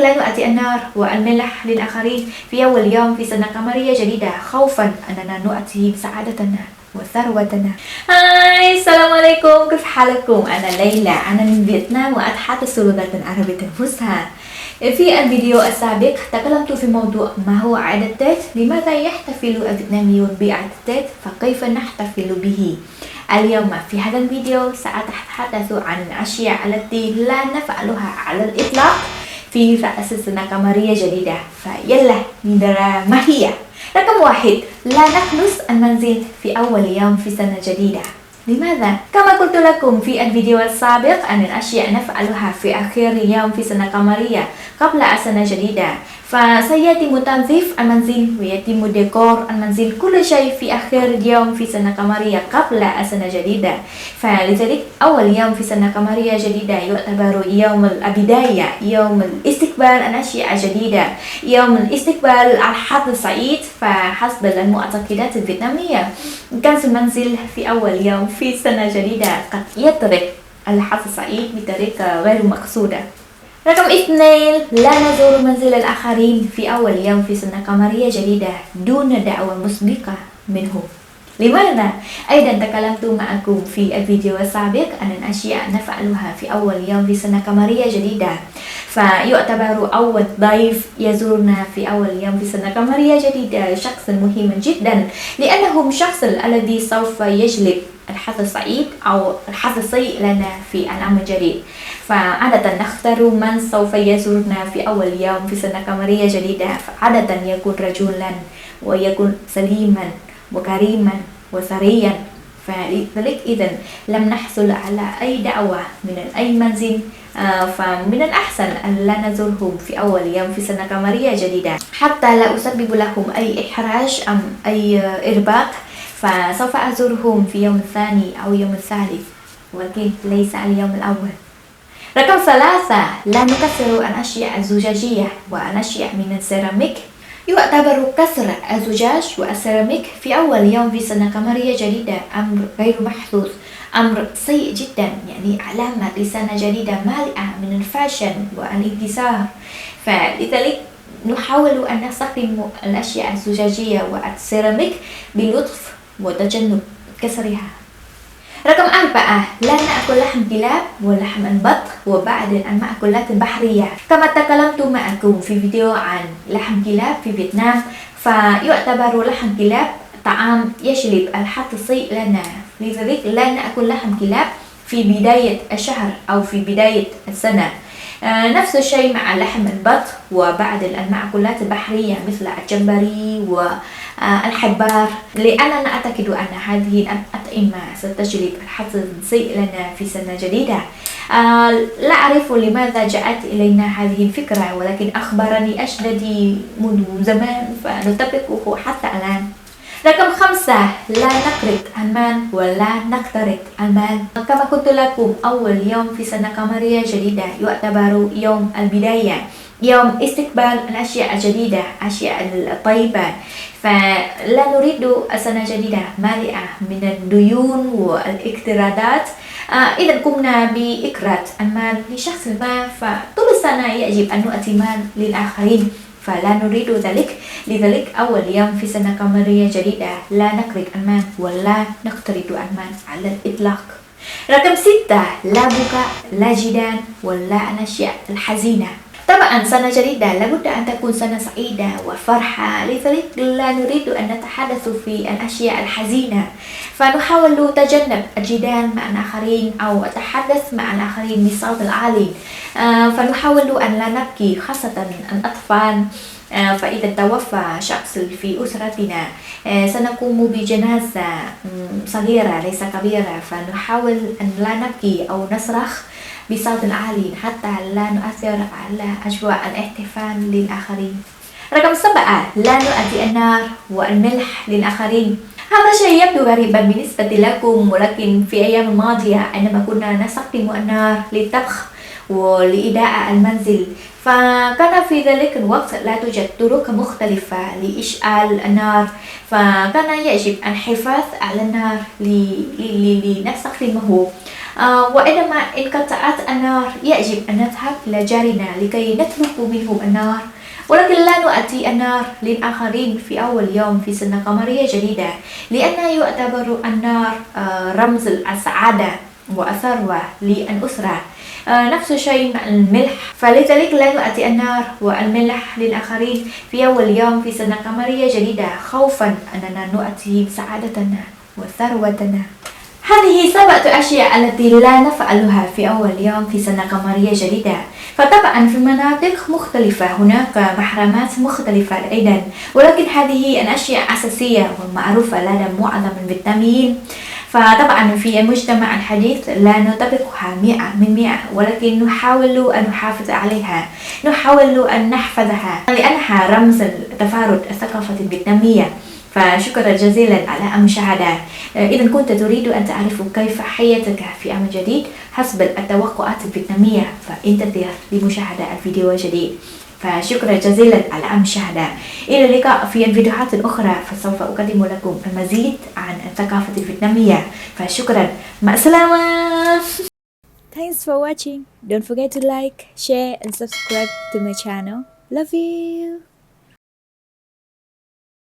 لا نؤدي النار والملح للآخرين في أول يوم في سنة قمرية جديدة خوفا أننا نؤتي سعادتنا وثروتنا. هاي السلام عليكم، كيف حالكم؟ أنا ليلى، أنا من فيتنام وأتحدث لغة عربية فصحى. في الفيديو السابق تكلمت في موضوع ما هو عيد التيت، لماذا يحتفل الفيتناميون بعيد التيت، فكيف نحتفل به. اليوم في هذا الفيديو سأتحدث عن الأشياء التي لا نفعلها على الإطلاق في رأس السنة القمرية جديدة، فيلا ندرى ما هي. رقم 1، لا نكنس المنزل في أول يوم في سنة جديدة. لماذا؟ كما قلت لكم في الفيديو السابق أن الأشياء نفعلها في آخر يوم في سنة قمرية قبل السنة الجديدة، فسيتم تنظيف المنزل ويتم ديكور المنزل، كل شيء في آخر يوم في سنة قمرية قبل السنة الجديدة. فلذلك أول يوم في سنة قمرية جديدة يعتبر يوم البداية، يوم الاستقبال الأشياء الجديدة، يوم الاستقبال الحظ السعيد. فحسب المعتقدات الفيتنامية كنس المنزل في أول يوم في سنة جديدة قد يترك الحظ السعيد بطريقة غير مقصودة. رقم 2، لا نزور منزل الآخرين في أول يوم في سنة قمرية جديدة دون دعوة مسبقة منهم. لماذا؟ أيضا تكلمت معكم في الفيديو السابق أن الأشياء نفعلها في أول يوم في سنة قمرية جديدة، فيعتبر أول ضيف يزورنا في أول يوم في سنة قمرية جديدة شخص مهم جدا، لأنه شخص الذي سوف يجلب الحظ السعيد أو الحظ السيء لنا في العام الجديد. فعادة نختار من سوف يزورنا في أول يوم في سنة قمرية جديدة، فعادة يكون رجلا ويكون سليما وكريما وثريا. فلذلك إذن لم نحصل على أي دعوة من أي منزل، فمن الأحسن أن لا نزورهم في أول يوم في سنة قمرية جديدة حتى لا أسبب لهم أي إحراج أم أي إرباك. فسوف أزورهم في يوم الثاني أو يوم الثالث، ولكن ليس اليوم الأول. رقم 3، لا نكسر الأشياء الزجاجية والأشياء من السيراميك. يعتبر كسر الزجاج والسيراميك في أول يوم في سنة قمرية جديدة أمر غير محظوظ، أمر سيء جدا، يعني علامة لسنة جديدة مالئة من الفاشن والانكسار. فلذلك نحاول أن نستخدم الأشياء الزجاجية والسيراميك بلطف وتجنب كسرها. رقم 4، لا نأكل لحم كلاب ولحم البط وبعض المأكولات البحرية. كما تكلمت معكم في فيديو عن لحم كلاب في فيتنام، فيعتبر لحم كلاب طعام يجلب الحظ السيء لنا، لذلك لا نأكل لحم كلاب في بداية الشهر أو في بداية السنة. نفس الشيء مع لحم البط وبعض المأكولات البحرية مثل الجمبري والحبار، لأننا نعتقد أن هذه الأطعمة ستجلب الحظ السيء لنا في سنة جديدة. لا أعرف لماذا جاءت إلينا هذه الفكرة، ولكن أخبرني أجدادي منذ زمان فنطبقه حتى الآن. رقم 5، لا نقرض المال ولا نقترض المال. كما قلت لكم أول يوم في سنة قمرية جديدة يعتبر يوم البداية، يوم استقبال الأشياء الجديدة، الأشياء الطيبة. فلا نريد السنة الجديدة مالئة من الديون والاقتراضات. إذا قمنا بإقراض المال لشخص ما فطول السنة يجب أن نؤتي مال للآخرين، فلا نريد ذلك. لذلك أول يوم في سنة قمرية جديدة لا نقرض المال ولا نقترض المال على الإطلاق. رقم 6، لا بكاء لا جدال ولا الأشياء الحزينة. طبعا سنة جديدة لابد أن تكون سنة سعيدة وفرحة، لذلك لا نريد أن نتحدث في الأشياء الحزينة، فنحاول تجنب الجدال مع الآخرين أو التحدث مع الآخرين بصوت عالي. فنحاول أن لا نبكي، خاصة الأطفال. فإذا توفى شخص في أسرتنا سنقوم بجنازة صغيرة ليس كبيرة، فنحاول أن لا نبكي أو نصرخ بصوت عالي حتى لا نؤثر على أجواء الاحتفال للآخرين. رقم 7، لا نؤدي النار والملح للآخرين. هذا شيء يبدو غريبا بالنسبة لكم، ولكن في أيام الماضية عندما كنا نستخدم النار للطبخ ولإضاءة المنزل، فكان في ذلك الوقت لا توجد طرق مختلفة لإشعال النار، فكان يجب الحفاظ على النار لنستخدمه وعندما انقطعت النار يجب أن نذهب إلى جارنا لكي نطلب منه النار، ولكن لا نؤتي النار للآخرين في أول يوم في سنة قمرية جديدة، لأن يعتبر النار رمز السعادة والثروة للأسرة. نفس الشيء مع الملح، فلذلك لا نؤتي النار والملح للآخرين في أول يوم في سنة قمرية جديدة، خوفا أننا نؤتي سعادتنا وثروتنا. هذه 7 أشياء التي لا نفعلها في أول يوم في سنة قمرية جديدة. فطبعا في مناطق مختلفة هناك محرمات مختلفة أيضا، ولكن هذه الأشياء أساسية ومعروفة لدى معظم الفيتناميين. فطبعا في المجتمع الحديث لا نطبقها 100%، ولكن نحاول أن نحافظ عليها، نحاول أن نحفظها، لأنها رمز تفارد الثقافة الفيتنامية. فشكرا جزيلا على المشاهدة. إذا كنت تريد أن تعرف كيف حياتك في عام جديد حسب التوقعات الفيتنامية فانتظر لمشاهدة الفيديو الجديد. فشكرا جزيلا على المشاهدة. إلى اللقاء في الفيديوهات الأخرى، فسوف أقدم لكم المزيد عن الثقافة الفيتنامية. فشكرا، مع السلامة. Thanks for watching. Don't forget to like, share and subscribe to my channel. Love you.